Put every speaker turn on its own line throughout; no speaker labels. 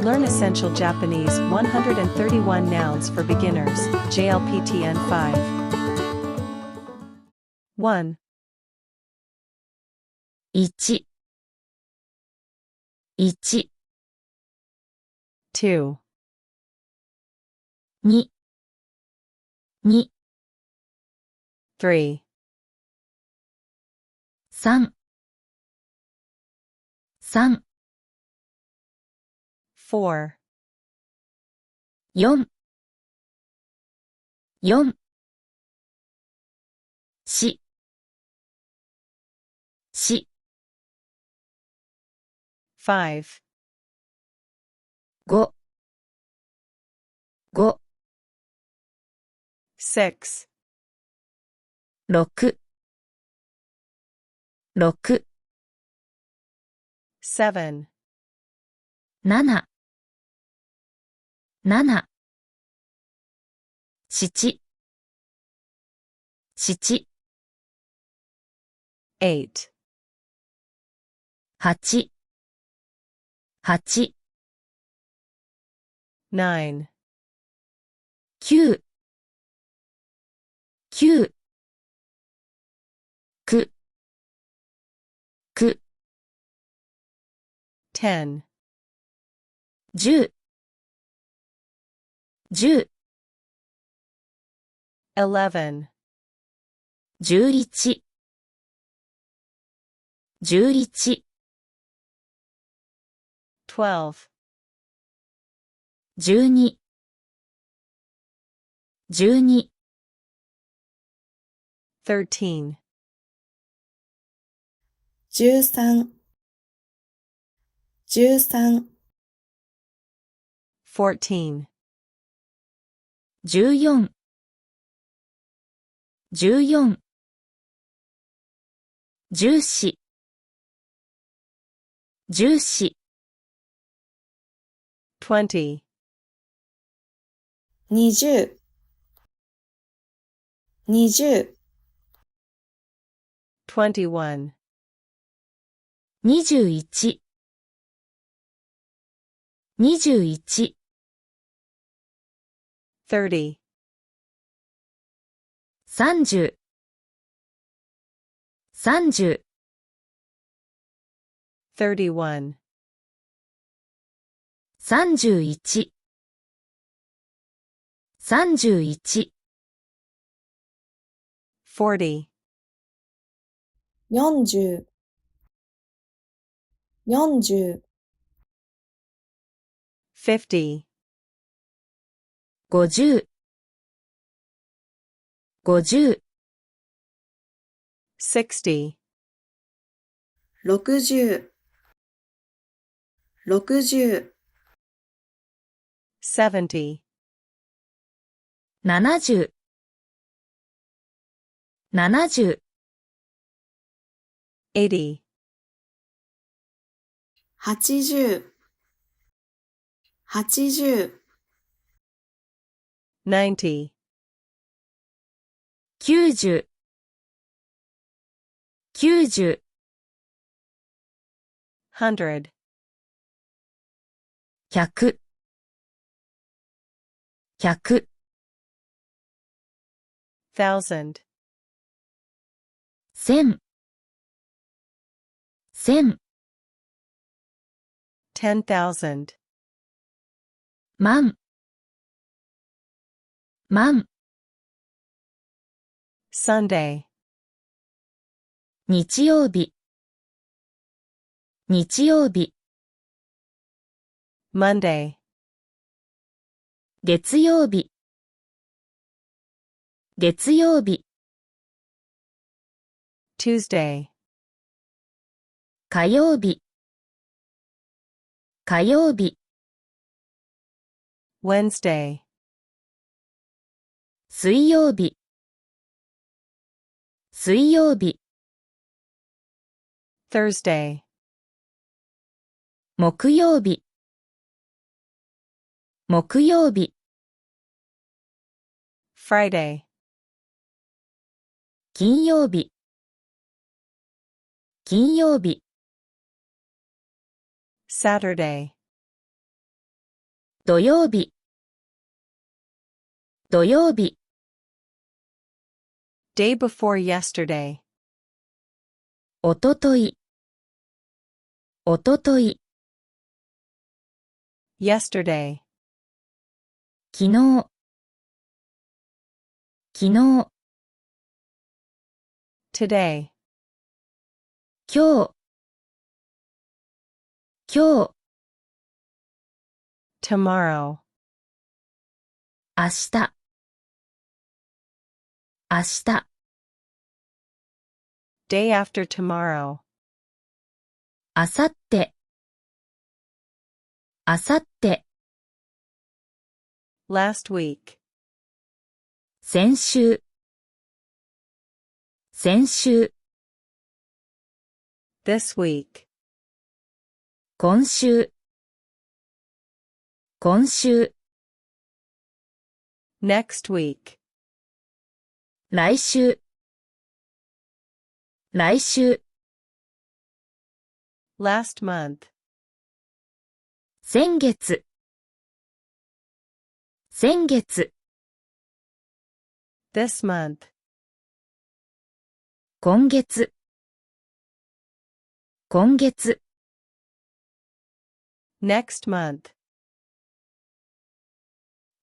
Learn Essential Japanese 131 Nouns for Beginners, JLPTN 5. 1,
1、1、
2,
2、2、
3,
3、3、
4,
4、4、4、4、
5,
5、5、
6,
6、6、
7,
7、7、 7、7、
8,
8、8、
9,
9、9、 9、 9、
10,
10、10、
11,
11、11、
12,
12、12、
13,
13、13、
14,
14、14、 14、 14、
20,
20、20、
21,
21、21、
30,
30、30、
31,
31、 31、
40,
40、40、
50,
50、50、
60,
60、60、
70,
70、70、
80,
80、80、
90,
90、90、
100,
100、100、
1000,
1000、1000、
10,000,
万、万、
Sunday,
日曜日、日曜日、
Monday,
月曜日、月曜日、
Tuesday,
火曜日、火曜日、
Wednesday,
水曜日、水曜日、
Thursday,
木曜日、木曜日、
Friday,
金曜日、金曜日、
Saturday,
土曜日、土曜日、
Day before yesterday.
おととい、おととい、
Yesterday.
昨日、昨日、
Today.
今日、今日、
Tomorrow.
明日、明日、
Day after tomorrow.
あさって、あさって、
Last week.
先週、先週、
This week.
今週、今週、
Next week.
来週、来週、
Last month.
先月、先月、
This month.
今月、今月、
Next month.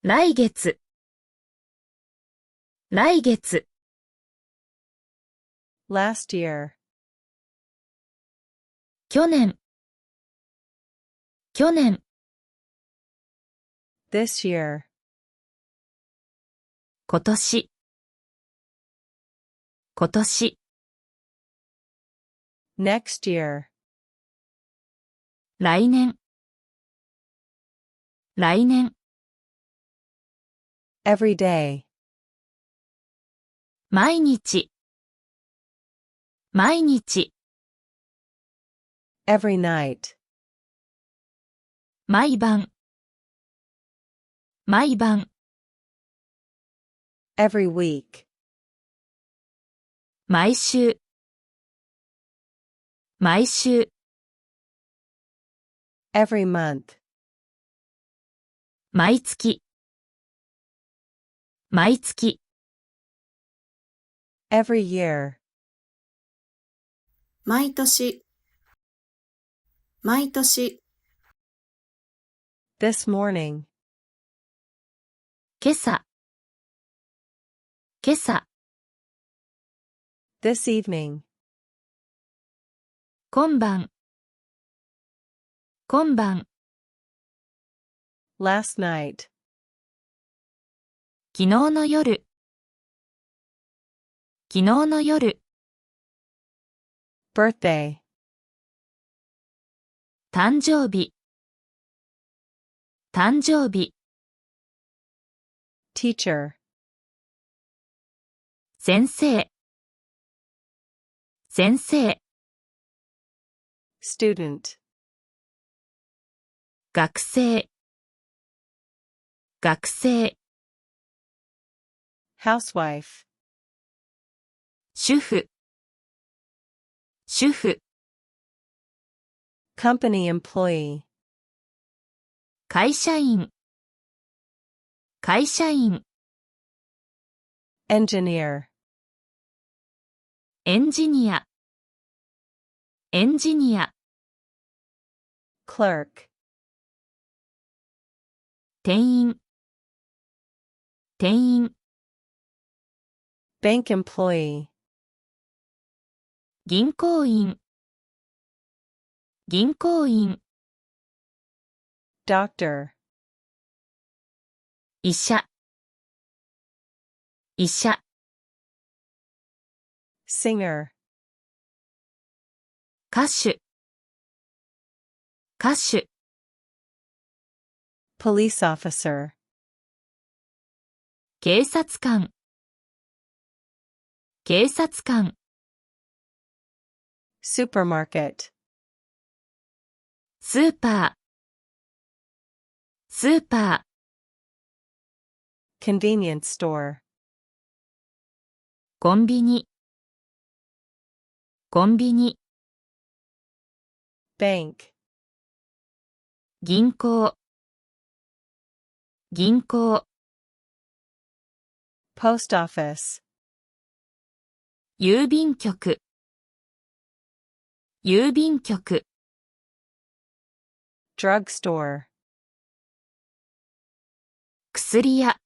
来月、来月、
Last year.
去年、去年、
This year.
今年、今年、
Next year.
来年、来年、
Every day.
毎日、毎日、
Every night.
毎晩、毎晩、
Every week.
毎週、毎週、
Every month.
毎月、毎月、
Every year.
毎年、毎年、
This morning.
今朝、今朝、
This evening.
今晩、今晩、
Last night.
昨日の夜、昨日の夜、
Birthday.
誕生日、誕生日、
Teacher.
先生、先生、
Student.
学生、学生、
Housewife.
主婦、主婦、
Company employee.
会社員、会社員、
Engineer.
エンジニア、エンジニア、
Clerk.
店員、店員、
Bank employee.
銀行員、銀行員、
Doctor.
医者、医者、
Singer.
歌手、歌手、
Police officer.
警察官、警察官、
Supermarket.
スーパー、スーパー、
Convenience store.
コンビニ、コンビニ、
Bank.
銀行、銀行、
post office,
郵便局、郵便局、
drugstore,
薬屋、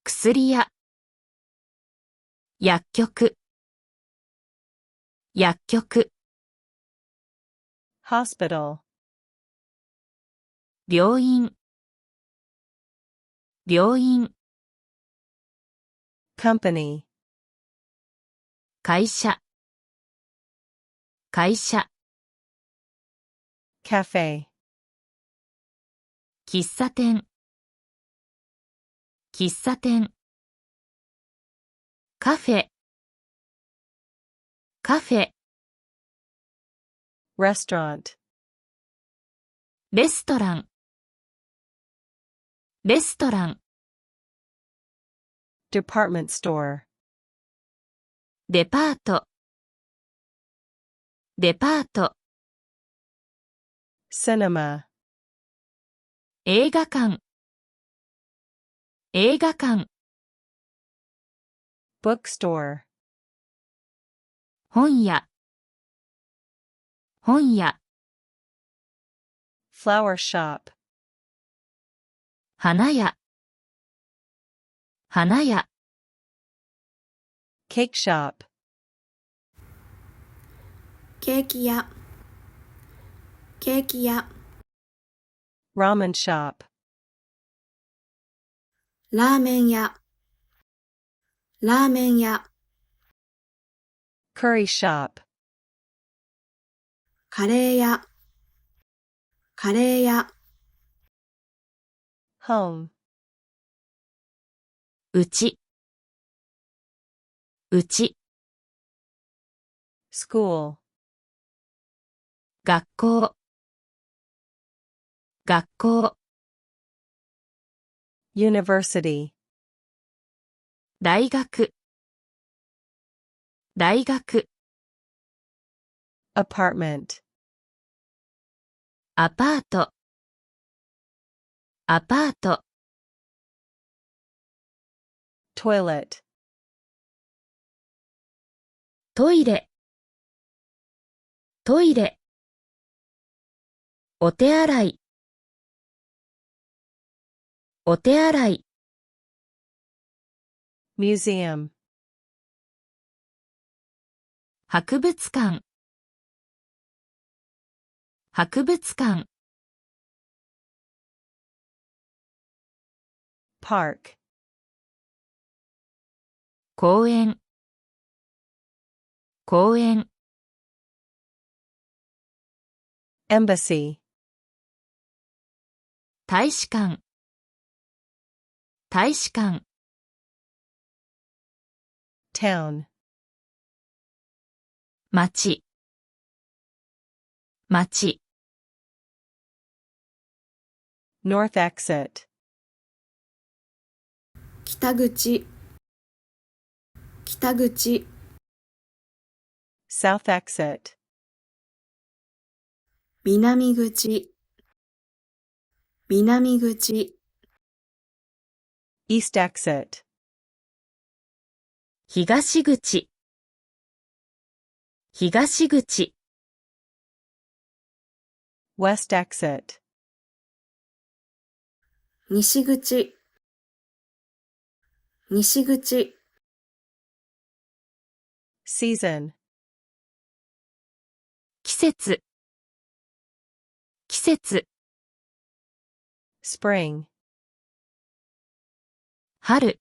薬屋、薬局、薬局、
hospital,
病院、病院、
company,
会社、会社、
cafe,
喫茶店、喫茶店、カフェ、カフェ、
restaurant,
レストラン、レストラン、
department store,
デパート、デパート、
cinema,
映画館、映画館、
bookstore,
本屋、本屋、
flower shop,
花屋、花屋、
cake shop,
ケーキ屋、ケーキ屋、
ramen shop,
ラーメン屋、ラーメン屋、
curry shop,
カレー屋、カレー屋、
home,
うち、うち、
school,
学校、学校、
university,
大学、大学、
apartment,
アパート、アパート、
toilet,
トイレ、トイレ、お手洗い、お手洗い、
museum,
博物館、博物館、
park,
公園、公園、
embassy,
大使館、大使館、
town,
町、町、
north exit,
北口、北口、
south exit,
南口、南口、
east exit,
東口、東口、
west exit,
西口、西口、
season,
季節、季節、
spring,
春、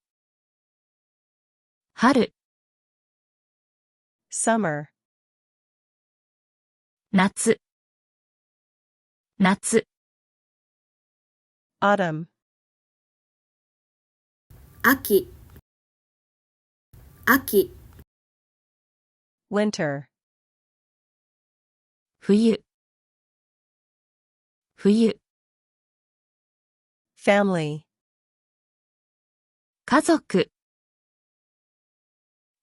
春、
summer,
夏、夏、
autumn,
秋、秋、
winter,
冬、冬、
family,
家族、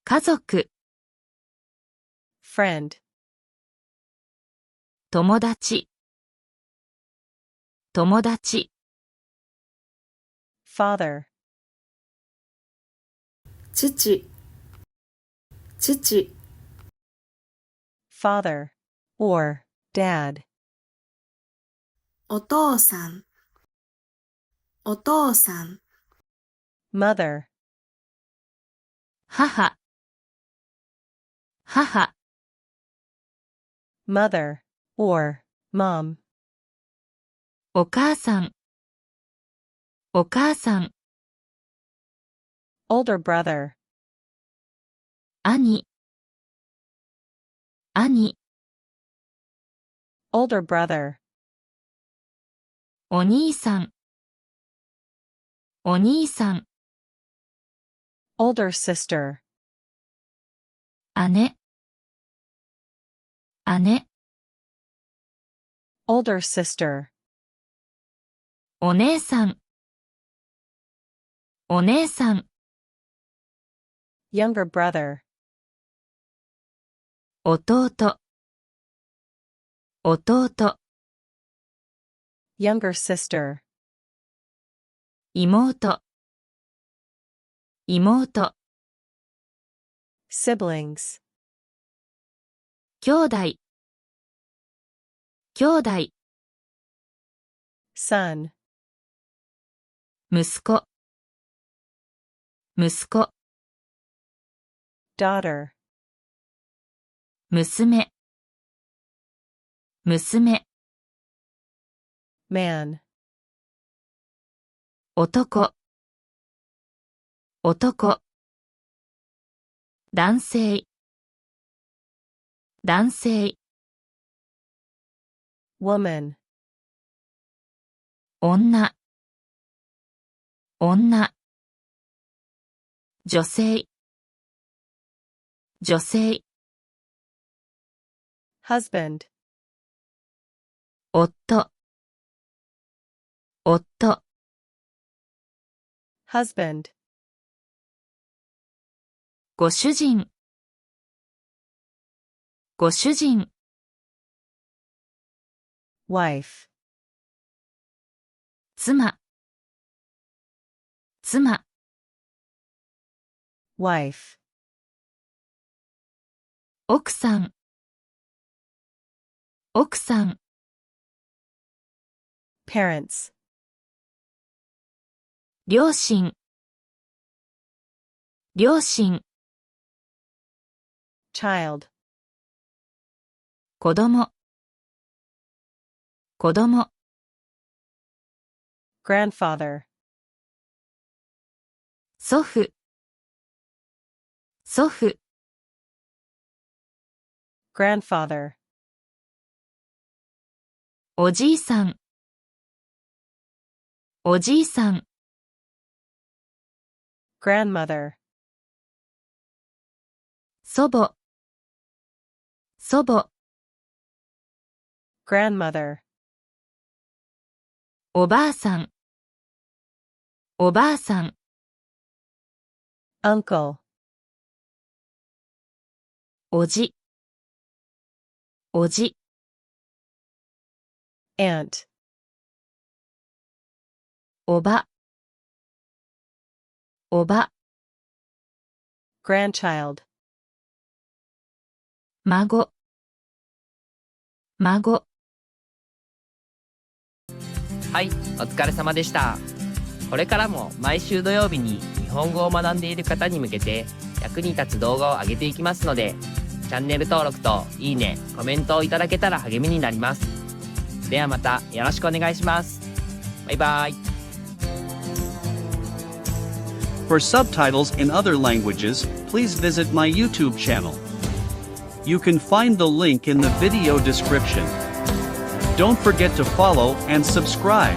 家族、
friend,
友達、友達、
father,
父、父、
father, or dad,
お父さん、お父さん、
mother,
母、母、
mother, or mom,
お母さん、お母さん、
older brother,
兄、兄、
older brother,
お兄さん、お兄さん、
older sister,
姉、姉、
older sister,
お姉さん、お姉さん、
younger brother,
弟、弟、
younger sister,
妹、妹、
siblings,
兄弟、兄弟、
son,
息子、息子、
daughter,
娘、娘、
man,
男、男、 男性、男性、
woman,
女、女、 女性、女性、
husband,
夫、夫、
husband,
ご主人、ご主人、
wife,
妻、妻、
wife,
奥さん、奥さん、
parents,
両親、両親、
child,
子供、子供、
grandfather,
祖父、祖父、
grandfather,
おじいさん、おじいさん、
grandmother,
祖母、祖母、
grandmother,
おばあさん、おばあさん、
uncle,
おじ、おじ、
aunt,
おば、おば、
grandchild,
孫、孫。
はい、お疲れ様でした。これからも毎週土曜日に日本語を学んでいる方に向けて役に立つ動画を上げていきますので、チャンネル登録といいね、コメントをいただけたら励みになります。ではまたよろしくお願いします。バイバイ。
For subtitles in other languages, please visit my YouTube channel. You can find the link in the video description. Don't forget to follow and subscribe.